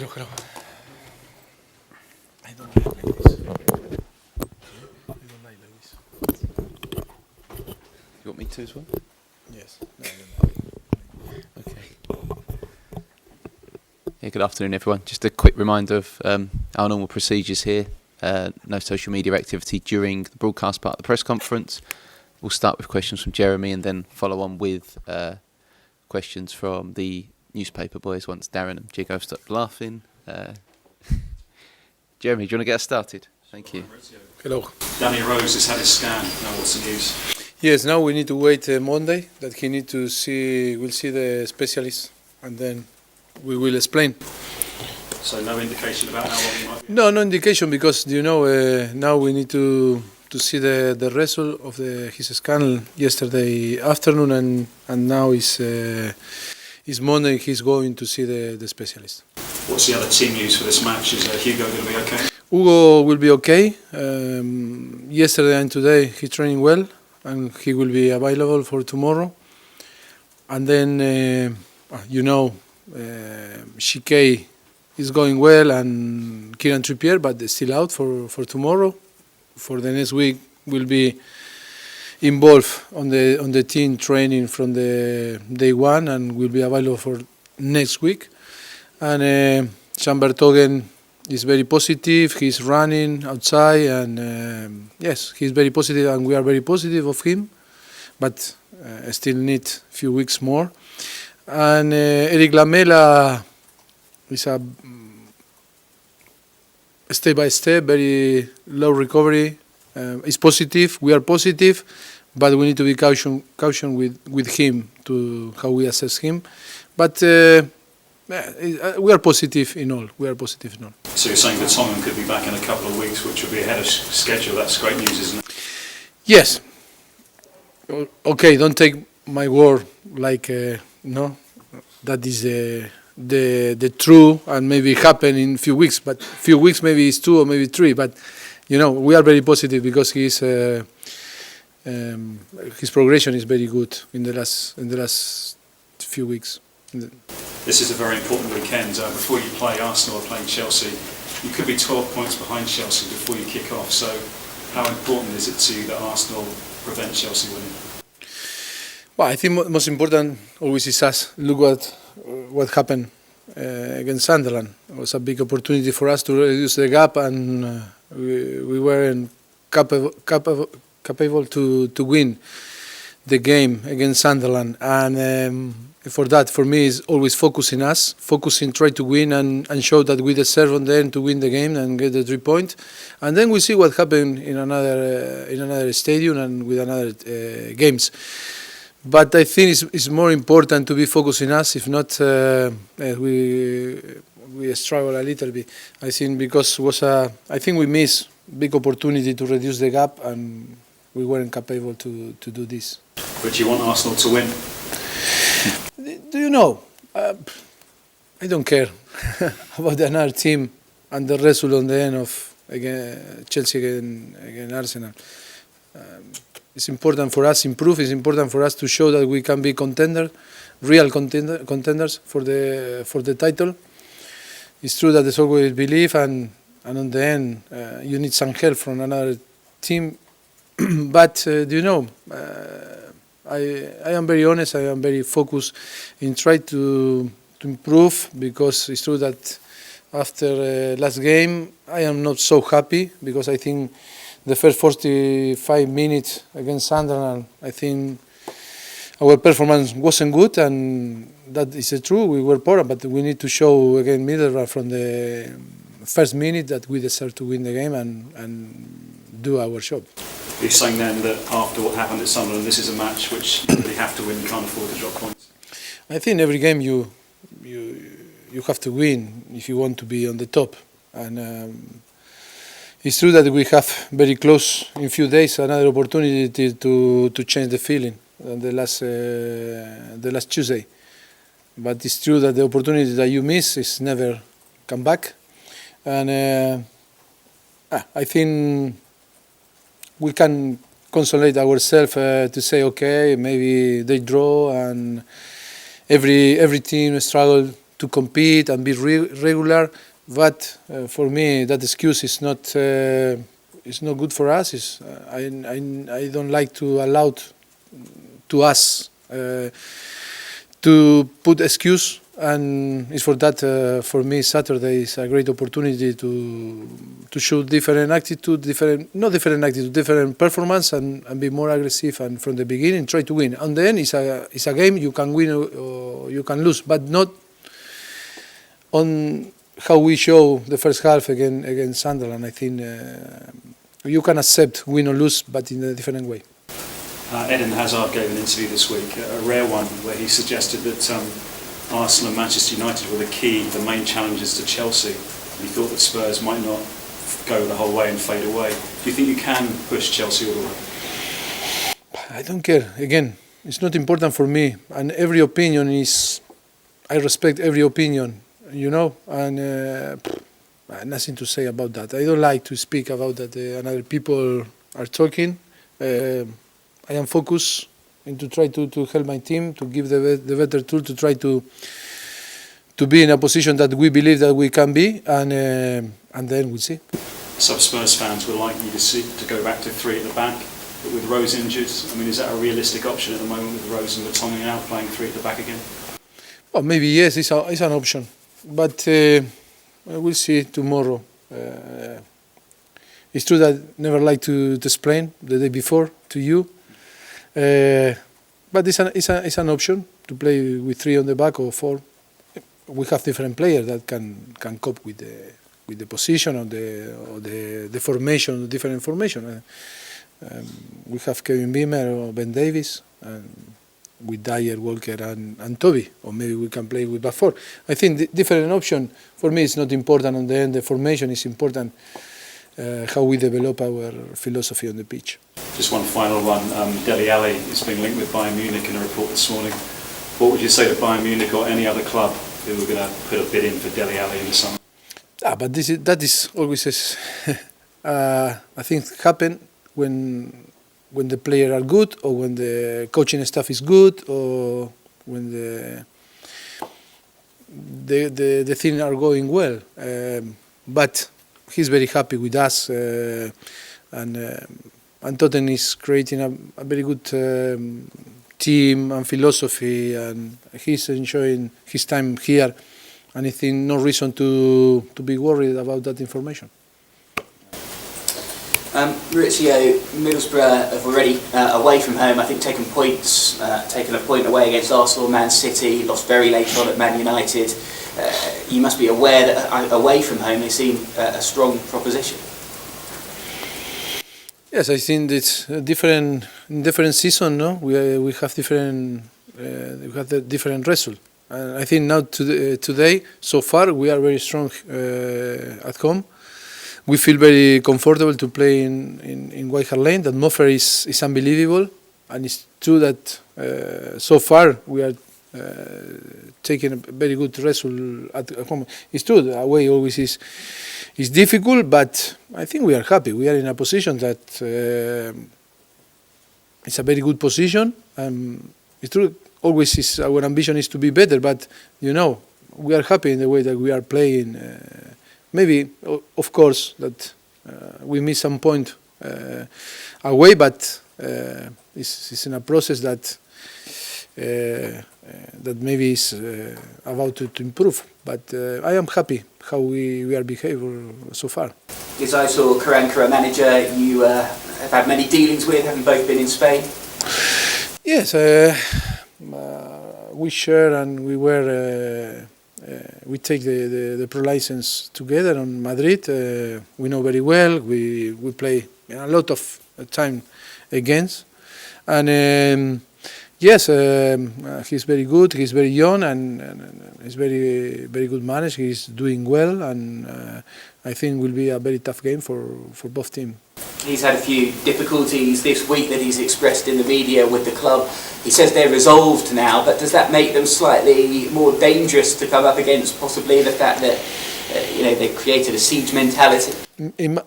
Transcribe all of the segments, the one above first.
Hello. I don't like this. I don't like this. You want me to as well? Yes. No, I don't like. Okay. Yeah, good afternoon, everyone. Just a quick reminder of our normal procedures here. No social media activity during the broadcast part of the press conference. We'll start with questions from Jeremy and then follow on with questions from the newspaper boys once Darren and Jigo have stopped laughing. Jeremy, do you want to get us started? Thank you. Hello. Danny Rose has had his scan. Now what's the news? Yes, now we need to wait Monday that he need to see. We'll see the specialist and then we will explain. So no indication about how long he might be? No indication because now we need to see the result of his scan yesterday afternoon and now is Monday. He's going to see the specialist. What's the other team news for this match? Is Hugo going to be okay? Hugo will be okay. Yesterday and today he's training well and he will be available for tomorrow. And then Shikei is going well and Kieran Trippier, but they're still out for tomorrow. For the next week will be involved on the team training from the day one and will be available for next week. And Jean Bertogen is very positive. He's running outside and yes, he's very positive and we are very positive of him, but still need a few weeks more. And Eric Lamela is a step by step, very low recovery. It's positive. We are positive, but we need to be caution with him to how we assess him. But we are positive in all. So you're saying that Tottenham could be back in a couple of weeks, which will be ahead of schedule. That's great news, isn't it? Yes. Okay, don't take my word like that is the true and maybe happen in a few weeks. But few weeks maybe it's 2 or maybe 3. But we are very positive because his progression is very good in the last few weeks. This is a very important weekend. Before you play Arsenal or playing Chelsea, you could be 12 points behind Chelsea before you kick off. So how important is it to you that Arsenal prevent Chelsea winning? Well, I think most important always is us. Look what happened against Sunderland. It was a big opportunity for us to reduce the gap and we weren't capable to win the game against Sunderland. And for me, is always focusing, try to win and show that we deserve on the end to win the game and get the 3 points. And then we see what happened in another stadium and with another games. But I think it's more important to be focusing us. If not, we struggle a little bit. I think because I think we missed big opportunity to reduce the gap and we weren't capable to do this. But you want Arsenal to win? Do you know? I don't care about another team and the result on the end of Chelsea against Arsenal. It's important for us to improve. It's important for us to show that we can be real contenders for the title. It's true that there's always belief, and on the end you need some help from another team. But I am very honest. I am very focused in trying to improve because it's true that after last game I am not so happy because I think the first 45 minutes against Sunderland, I think our performance wasn't good, and that is true. We were poor, but we need to show again Middlesbrough from the first minute that we deserve to win the game and do our job. You're saying then that after what happened at Sunderland, this is a match which you really have to win. You can't afford to drop points. I think every game you have to win if you want to be on the top, and it's true that we have very close in few days another opportunity to change the feeling the last Tuesday. But it's true that the opportunity that you miss is never come back, and I think we can consolate ourselves to say, okay, maybe they draw and every team struggle to compete and be regular. But for me, that excuse is not good for us. I don't like to allow to us to put excuse, and it's for that for me Saturday is a great opportunity to show different performance and be more aggressive, and from the beginning try to win. And then it's a game you can win or you can lose, but not on how we show the first half against Sunderland. I think you can accept win or lose, but in a different way. Eden Hazard gave an interview this week, a rare one, where he suggested that Arsenal and Manchester United were the main challenges to Chelsea. And he thought that Spurs might not go the whole way and fade away. Do you think you can push Chelsea all the way? I don't care. Again, it's not important for me, and every opinion is. I respect every opinion, and nothing to say about that. I don't like to speak about that. And other people are talking. I am focused to try to help my team, to give the better tool, to try to be in a position that we believe that we can be, and then we'll see. Some Spurs fans would like you to go back to three at the back, but with Rose injured. I mean, is that a realistic option at the moment with Rose and Vertonghen out playing three at the back again? Well, maybe yes, it's an option, but we'll see tomorrow. It's true that I never like to explain the day before to you. But it's an option to play with three on the back or four. We have different players that can cope with the position or the formation, different formation. We have Kevin Beamer or Ben Davies, and with Dyer, Walker, and Toby, or maybe we can play with back four. I think the different option for me is not important. On the end, the formation is important. How we develop our philosophy on the pitch. Just one final one. Dele Alli is being linked with Bayern Munich in a report this morning. What would you say to Bayern Munich or any other club who were going to put a bid in for Dele Alli in the summer? But that is always, I think, happen when the players are good, or when the coaching staff is good, or when the things are going well. But he's very happy with us, and Tottenham is creating a very good team and philosophy, and he's enjoying his time here, and I think no reason to be worried about that information. Mauricio, Middlesbrough have already away from home, I think, taken a point away against Arsenal, Man City, lost very late on at Man United. You must be aware that away from home they seem a strong proposition. Yes, I think it's different season. No, we have the different result. And I think now today, so far, we are very strong at home. We feel very comfortable to play in White Hart Lane. The atmosphere is unbelievable, and it's true that so far we are taking a very good result at home. It's true that away always is difficult, but I think we are happy. We are in a position that it's a very good position. It's true, always our ambition is to be better, but we are happy in the way that we are playing. Maybe, of course, that we miss some point away, but it's in a process that maybe is about to improve. But I am happy how we are behaving so far. As I saw Karanka, manager, you have had many dealings with, having both been in Spain? Yes, we share, and we take the pro license together on Madrid. We know very well. We play a lot of time against, and yes, he's very good. He's very young, and he's very good manager. He's doing well, and I think it will be a very tough game for both teams. He's had a few difficulties this week that he's expressed in the media with the club. He says they're resolved now, but does that make them slightly more dangerous to come up against, possibly the fact that they've created a siege mentality?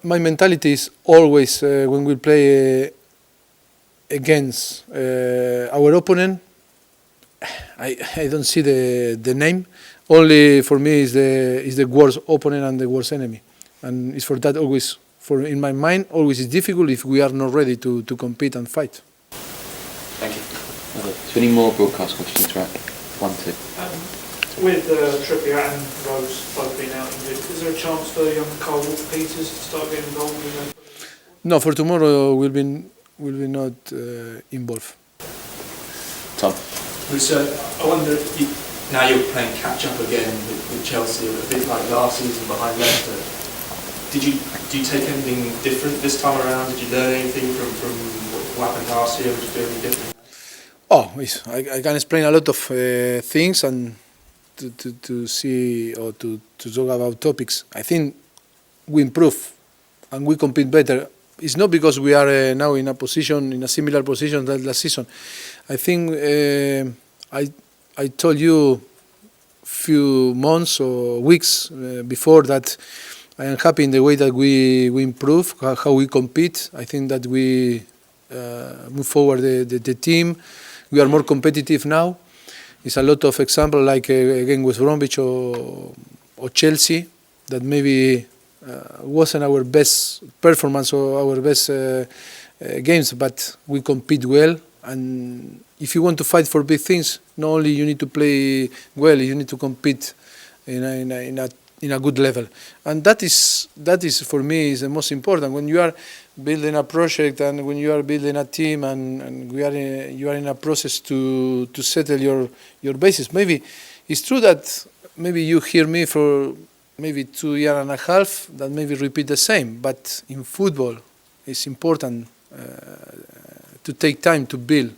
My mentality is always when we play against our opponent, I don't see the name only for me is the worst opponent and the worst enemy, and it's for that always. In my mind, always is difficult if we are not ready to compete and fight. Thank you. So any more broadcast questions, right? 1, 2. With Trippier and Rose both being out injured, is there a chance for young Carl Walker-Peters to start getting involved in that? No, for tomorrow will be not involved. Tom? So I wonder, now you're playing catch up again with Chelsea, a bit like last season behind Leicester. Do you take anything different this time around? Did you learn anything from what happened last year? Would you do anything different? I can explain a lot of things and to see or to talk about topics. I think we improve and we compete better. It's not because we are now in a similar position than last season. I think I told you few months or weeks before that I am happy in the way that we improve, how we compete. I think that we move forward the team. We are more competitive now. It's a lot of examples like again West Bromwich or Chelsea that maybe wasn't our best performance or our best games, but we compete well. And if you want to fight for big things, not only you need to play well, you need to compete in a good level, and that is for me is the most important. When you are building a project and when you are building a team and you are in a process to settle your basis. Maybe it's true that maybe you hear me for maybe 2 years and a half that maybe repeat the same, but in football it's important to take time to build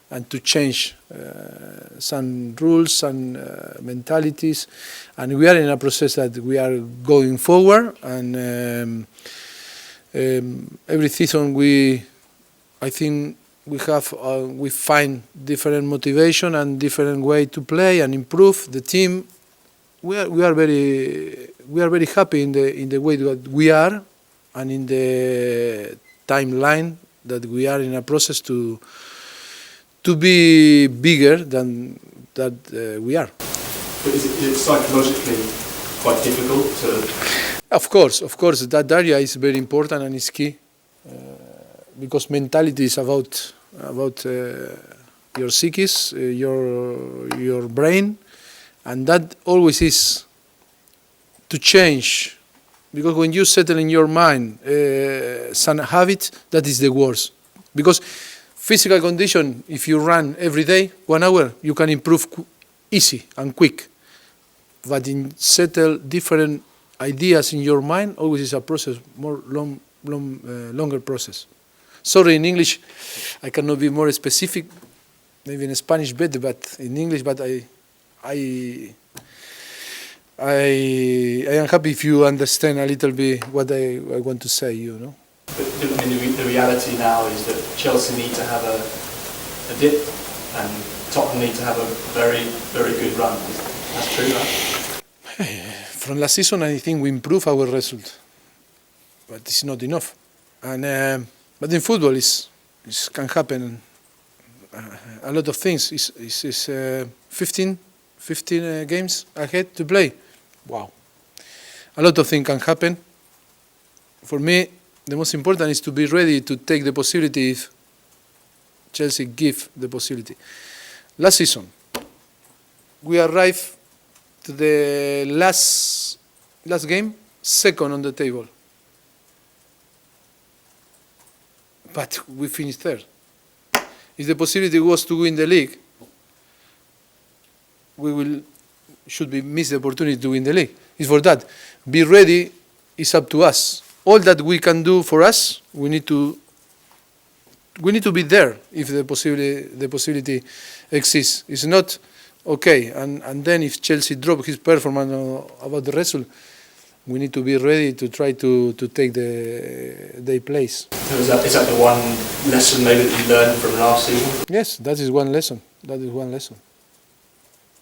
and to change some rules and mentalities, and we are in a process that we are going forward, and every season I think we find different motivation and different way to play and improve the team. We are very happy in the way that we are and in the timeline that we are in a process to be bigger than that we are. But is it psychologically quite difficult to? Of course, that area is very important and is key because mentality is about your psyche, your brain, and that always is to change. Because when you settle in your mind some habit, that is the worst. Because physical condition, if you run every day 1 hour, you can improve easy and quick. But in settle different ideas in your mind, always is a process, longer process. Sorry, in English, I cannot be more specific. Maybe in Spanish better, but in English. But I am happy if you understand a little bit what I want to say. You know. But the reality now is that Chelsea need to have a dip, and Tottenham need to have a very, very good run. That's true, right? From last season, I think we improved our result, but it's not enough. And but in football, it can happen. A lot of things. It's 15 games ahead to play. Wow, a lot of things can happen. For me, the most important is to be ready to take the possibility if Chelsea give the possibility. Last season, we arrived to the last game, second on the table. But we finished third. If the possibility was to win the league, should be miss the opportunity to win the league. It's for that. Be ready is up to us. All that we can do for us, we need to be there if the possibility exists. It's not okay. And then if Chelsea drop his performance about the result, we need to be ready to try to take their place. So is that the one lesson maybe that you learned from last season? Yes, that is one lesson.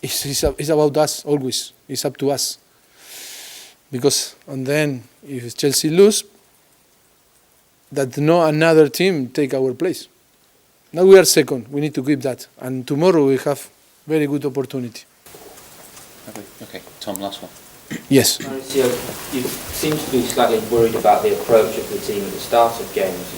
It's about us always. It's up to us. Because and then if Chelsea lose, that no another team take our place. Now we are second. We need to keep that. And tomorrow we have very good opportunity. Okay, Tom, last one. Yes. Mauricio, you seem to be slightly worried about the approach of the team at the start of games.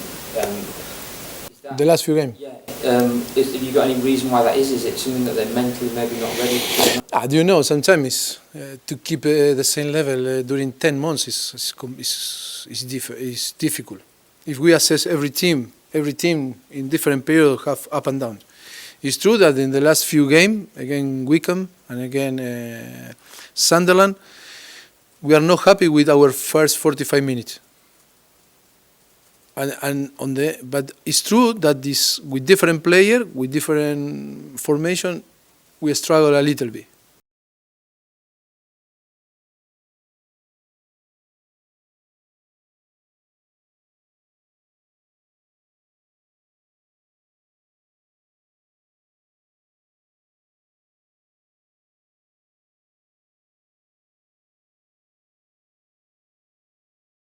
Is that, The last few games. yeah. Have you got any reason why that is? Is it something that they're mentally maybe not ready to do? Do you know, sometimes to keep the same level during 10 months is difficult. If we assess every team in different periods have up and down. It's true that in the last few games, again Wickham and again Sunderland, we are not happy with our first 45 minutes. But it's true that this with different players, with different formation, we struggle a little bit.